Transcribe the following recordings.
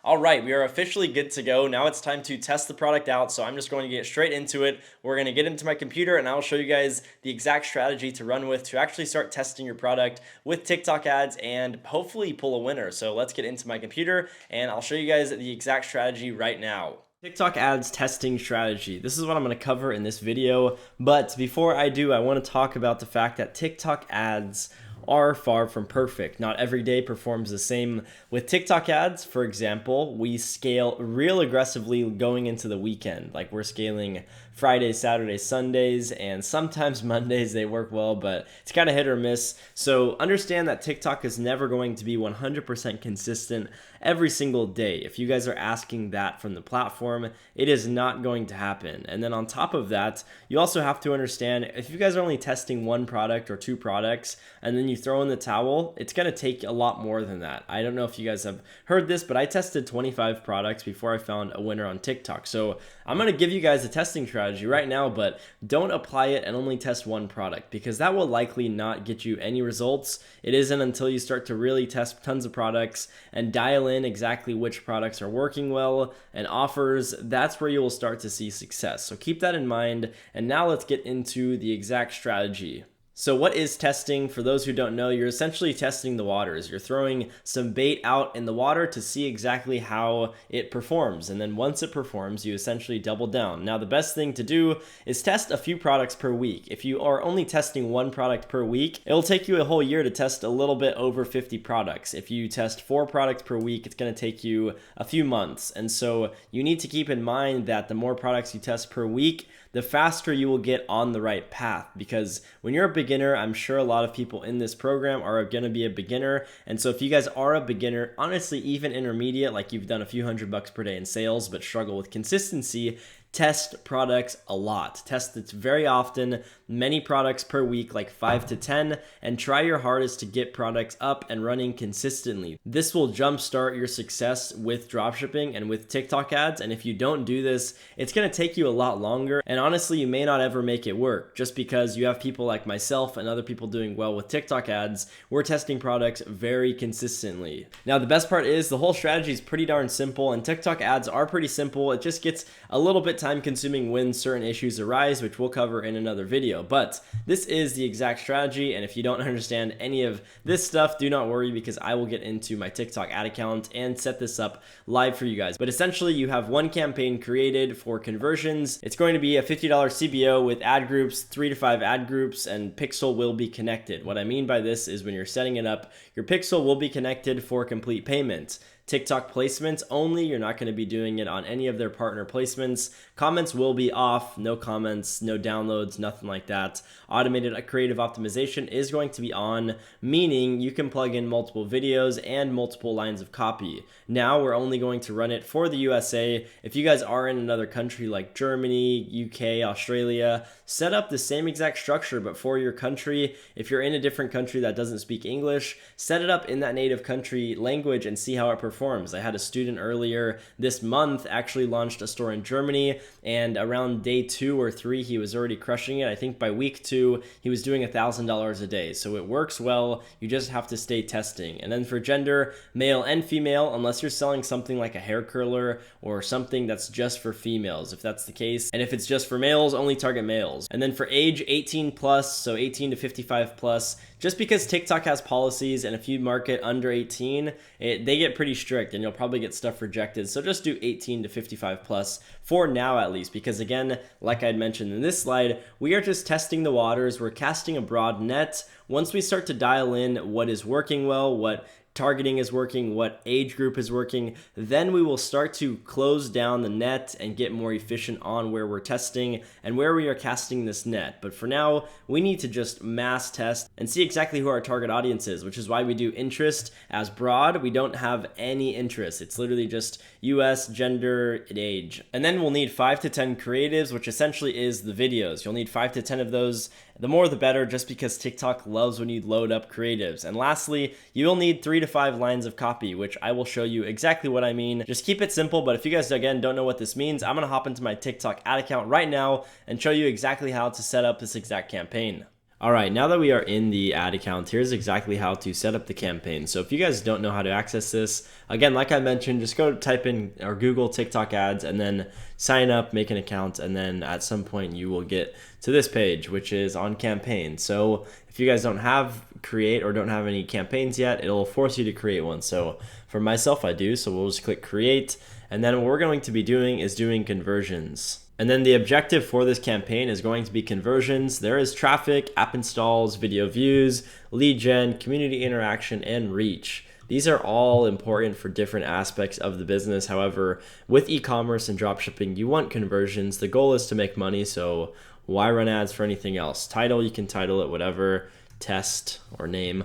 All right, we are officially good to go. Now it's time to test the product out. So I'm just going to get straight into it. We're going to get into my computer and I'll show you guys the exact strategy to run with to actually start testing your product with TikTok ads and hopefully pull a winner. So let's get into my computer and I'll show you guys the exact strategy right now. TikTok ads testing strategy. This is what I'm going to cover in this video. But before I do, I want to talk about the fact that TikTok ads are far from perfect. Not every day performs the same. With TikTok ads, for example, we scale real aggressively going into the weekend. Like we're scaling Fridays, Saturdays, Sundays, and sometimes Mondays they work well, but it's kind of hit or miss. So understand that TikTok is never going to be 100% consistent every single day. If you guys are asking that from the platform, it is not going to happen. And then on top of that, you also have to understand if you guys are only testing one product or two products and then you throw in the towel, it's going to take a lot more than that. I don't know if you guys have heard this, but I tested 25 products before I found a winner on TikTok. So I'm going to give you guys a testing strategy right now, but don't apply it and only test one product because that will likely not get you any results. It isn't until you start to really test tons of products and dial in exactly which products are working well and offers, that's where you will start to see success. So keep that in mind. And now let's get into the exact strategy. So what is testing? For those who don't know, you're essentially testing the waters. You're throwing some bait out in the water to see exactly how it performs. And then once it performs, you essentially double down. Now, the best thing to do is test a few products per week. If you are only testing one product per week, it'll take you a whole year to test a little bit over 50 products. If you test 4 products per week, it's going to take you a few months. And so you need to keep in mind that the more products you test per week, the faster you will get on the right path. Because when you're a beginner, I'm sure a lot of people in this program are going to be a beginner. And so if you guys are a beginner, honestly, even intermediate, like you've done a few $100 per day in sales, but struggle with consistency, test products a lot. Test it very often, many products per week, like 5 to 10, and try your hardest to get products up and running consistently. This will jumpstart your success with dropshipping and with TikTok ads. And if you don't do this, it's going to take you a lot longer. And honestly, you may not ever make it work just because you have people like myself and other people doing well with TikTok ads. We're testing products very consistently. Now, the best part is the whole strategy is pretty darn simple, and TikTok ads are pretty simple. It just gets a little bit time consuming when certain issues arise, which we'll cover in another video. But this is the exact strategy, and if you don't understand any of this stuff, do not worry because I will get into my TikTok ad account and set this up live for you guys. But essentially, you have one campaign created for conversions. It's going to be a $50 CBO with ad groups, 3 to 5 ad groups, and Pixel will be connected. What I mean by this is when you're setting it up, your Pixel will be connected for complete payment. TikTok placements only. You're not going to be doing it on any of their partner placements. Comments will be off. No comments, no downloads, nothing like that. Automated creative optimization is going to be on, meaning you can plug in multiple videos and multiple lines of copy. Now we're only going to run it for the USA. If you guys are in another country like Germany, UK, Australia, set up the same exact structure, but for your country. If you're in a different country that doesn't speak English, set it up in that native country language and see how it performs. I had a student earlier this month actually launched a store in Germany, and around day 2 or 3, he was already crushing it. I think by week 2, he was doing $1,000 a day. So it works well. You just have to stay testing. And then for gender, male and female, unless you're selling something like a hair curler or something that's just for females, if that's the case. And if it's just for males, only target males. And then for age, 18 plus, so 18 to 55 plus, just because TikTok has policies and if you market under 18, they get pretty strict and you'll probably get stuff rejected. So just do 18 to 55 plus for now at least, because again, like I'd mentioned in this slide, we are just testing the waters. We're casting a broad net. Once we start to dial in what is working well, what targeting is working, what age group is working, then we will start to close down the net and get more efficient on where we're testing and where we are casting this net. But for now, we need to just mass test and see exactly who our target audience is, which is why we do interest as broad. We don't have any interest. It's literally just US, gender, and age. And then we'll need 5 to 10 creatives, which essentially is the videos. You'll need 5 to 10 of those. The more the better, just because TikTok loves when you load up creatives. And lastly, you will need 3 to 5 lines of copy, which I will show you exactly what I mean. Just keep it simple, but if you guys, again, don't know what this means, I'm gonna hop into my TikTok ad account right now and show you exactly how to set up this exact campaign. All right, now that we are in the ad account, here's exactly how to set up the campaign. So if you guys don't know how to access this, again, like I mentioned, just go type in or Google TikTok ads and then sign up, make an account, and then at some point you will get to this page, which is on campaign. So if you guys don't have create or don't have any campaigns yet, it'll force you to create one. So for myself, I do. So we'll just click create. And then what we're going to be doing is doing conversions. And then the objective for this campaign is going to be conversions. There is traffic, app installs, video views, lead gen, community interaction, and reach. These are all important for different aspects of the business. However, with e-commerce and dropshipping, you want conversions. The goal is to make money, so why run ads for anything else? Title, you can title it whatever, test or name.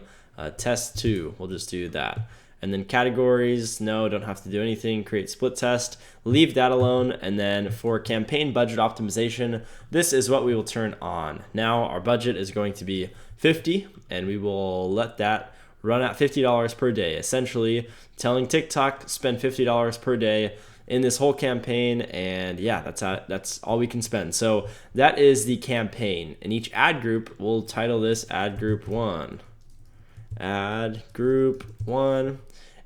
Test 2, we'll just do that. And then categories, no, don't have to do anything. Create split test, leave that alone. And then for campaign budget optimization, this is what we will turn on. Now our budget is going to be 50 and we will let that run at $50 per day. Essentially telling TikTok spend $50 per day in this whole campaign, and yeah, that's all we can spend. So that is the campaign. And each ad group, we'll title this ad group 1. Ad group 1.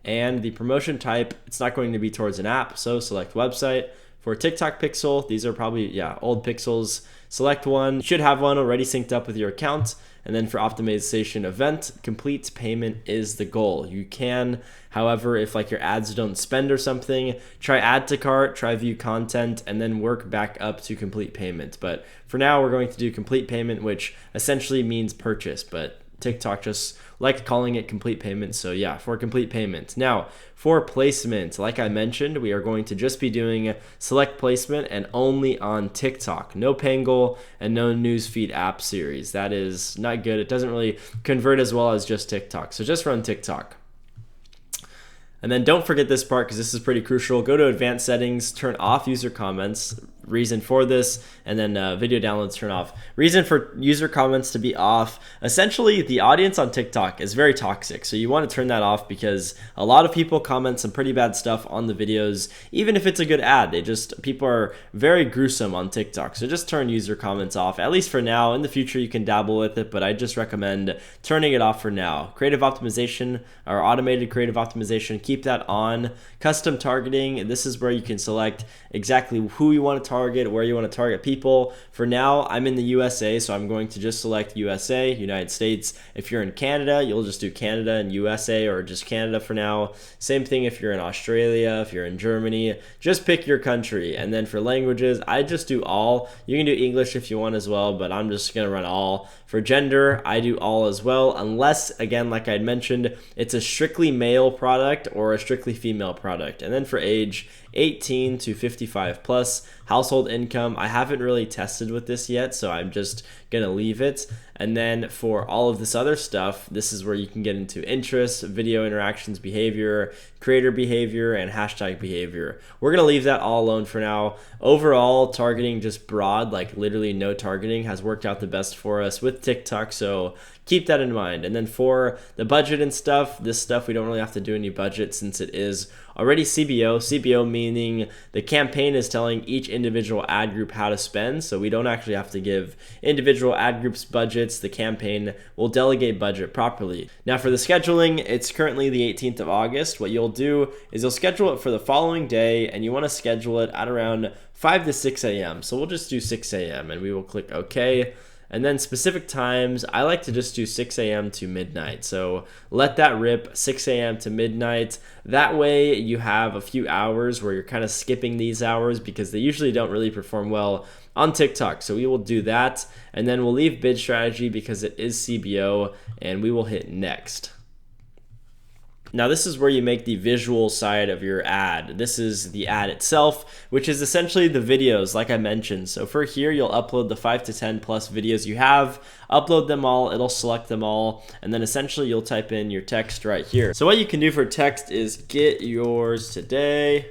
And the promotion type, it's not going to be towards an app, so select website. For TikTok pixel, these are probably, old pixels. Select one. You should have one already synced up with your account. And then for optimization event, complete payment is the goal. You can, however, if like your ads don't spend or something, try add to cart, try view content, and then work back up to complete payment. But for now, we're going to do complete payment, which essentially means purchase, but TikTok just liked calling it complete payment. So yeah, for complete payment. Now for placement, like I mentioned, we are going to just be doing select placement and only on TikTok. No Pangle and no newsfeed app series. That is not good. It doesn't really convert as well as just TikTok. So just run TikTok. And then don't forget this part because this is pretty crucial. Go to advanced settings, turn off user comments. Reason for this, and then video downloads turn off. Reason for user comments to be off. Essentially, the audience on TikTok is very toxic, so you want to turn that off because a lot of people comment some pretty bad stuff on the videos, even if it's a good ad. People are very gruesome on TikTok, so just turn user comments off, at least for now. In the future, you can dabble with it, but I just recommend turning it off for now. Creative optimization or automated creative optimization, keep that on. Custom targeting, this is where you can select exactly who you want to target, where you want to target people. For now, I'm in the USA, so I'm going to just select USA, United States. If you're in Canada, you'll just do Canada and USA, or just Canada for now. Same thing if you're in Australia, if you're in Germany, just pick your country. And then for languages, I just do all. You can do English if you want as well, but I'm just gonna run all. For gender, I do all as well, unless, again, like I mentioned, it's a strictly male product or a strictly female product. And then for age, 18 to 55 plus. Household income, I haven't really tested with this yet, so I'm just gonna leave it. And then for all of this other stuff, this is where you can get into interests, video interactions, behavior, creator behavior, and hashtag behavior. We're gonna leave that all alone for now. Overall, targeting just broad, like literally no targeting, has worked out the best for us with TikTok, so keep that in mind. And then for the budget and stuff, this stuff we don't really have to do any budget since it is already CBO. CBO meaning the campaign is telling each individual ad group how to spend, so we don't actually have to give individual ad groups budgets. The campaign will delegate budget properly. Now for the scheduling, it's currently the 18th of August. What you'll do is you'll schedule it for the following day, and you want to schedule it at around 5 to 6 a.m. So we'll just do 6 a.m. and we will click OK. And then specific times, I like to just do 6 a.m. to midnight. So let that rip, 6 a.m. to midnight. That way you have a few hours where you're kind of skipping these hours because they usually don't really perform well on TikTok. So we will do that. And then we'll leave bid strategy because it is CBO, and we will hit next. Now this is where you make the visual side of your ad. This is the ad itself, which is essentially the videos like I mentioned. So for here, you'll upload the 5 to 10 plus videos you have, upload them all, it'll select them all, and then essentially you'll type in your text right here. So what you can do for text is get yours today,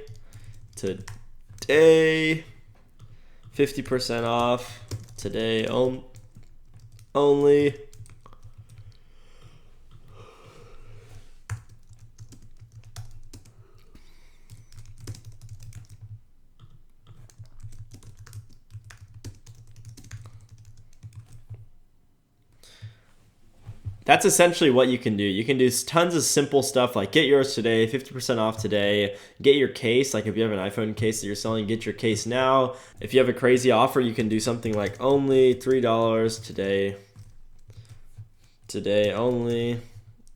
50% off, today only. That's essentially what you can do. You can do tons of simple stuff like get yours today, 50% off today, get your case. Like if you have an iPhone case that you're selling, get your case now. If you have a crazy offer, you can do something like only $3 today only,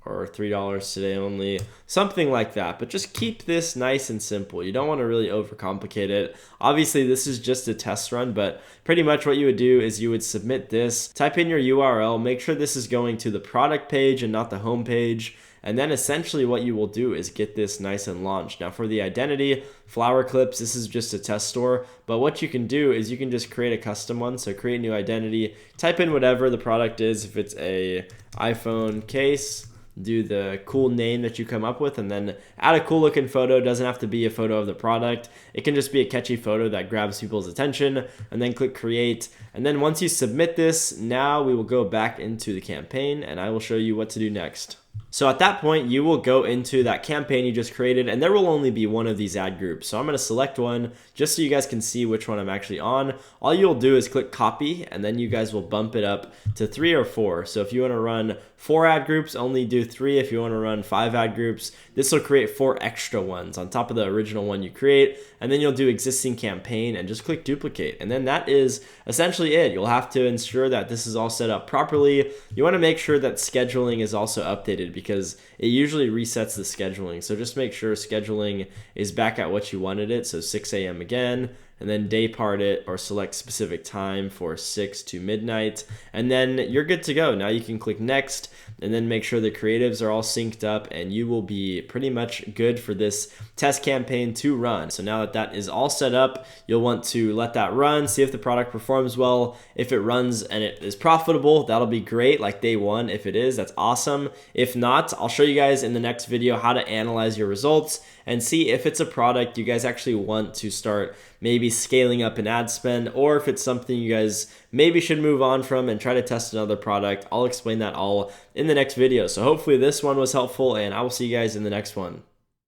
or $3 today only, something like that. But just keep this nice and simple. You don't want to really overcomplicate it. Obviously, this is just a test run, but pretty much what you would do is you would submit this, type in your URL, make sure this is going to the product page and not the home page. And then essentially what you will do is get this nice and launched. Now for the identity, Flower Clips, this is just a test store. But what you can do is you can just create a custom one. So create a new identity, type in whatever the product is. If it's a iPhone case, do the cool name that you come up with, and then add a cool looking photo. It doesn't have to be a photo of the product. It can just be a catchy photo that grabs people's attention, and then click create. And then once you submit this, now we will go back into the campaign and I will show you what to do next. So at that point, you will go into that campaign you just created, and there will only be one of these ad groups. So I'm going to select one just so you guys can see which one I'm actually on. All you'll do is click copy, and then you guys will bump it up to 3 or 4. So if you want to run 4 ad groups, only do 3. If you want to run 5 ad groups, this will create 4 extra ones on top of the original one you create. And then you'll do existing campaign and just click duplicate. And then that is essentially it. You'll have to ensure that this is all set up properly. You want to make sure that scheduling is also updated because it usually resets the scheduling. So just make sure scheduling is back at what you wanted it. So 6 a.m. again, and then day part it or select specific time for 6 to midnight. And then you're good to go. Now you can click next and then make sure the creatives are all synced up and you will be pretty much good for this test campaign to run. So now that that is all set up, you'll want to let that run, see if the product performs well. If it runs and it is profitable, that'll be great, like day one. If it is, that's awesome. If not, I'll show you guys in the next video how to analyze your results and see if it's a product you guys actually want to start maybe scaling up an ad spend, or if it's something you guys maybe should move on from and try to test another product. I'll explain that all in the next video. So hopefully this one was helpful, and I will see you guys in the next one.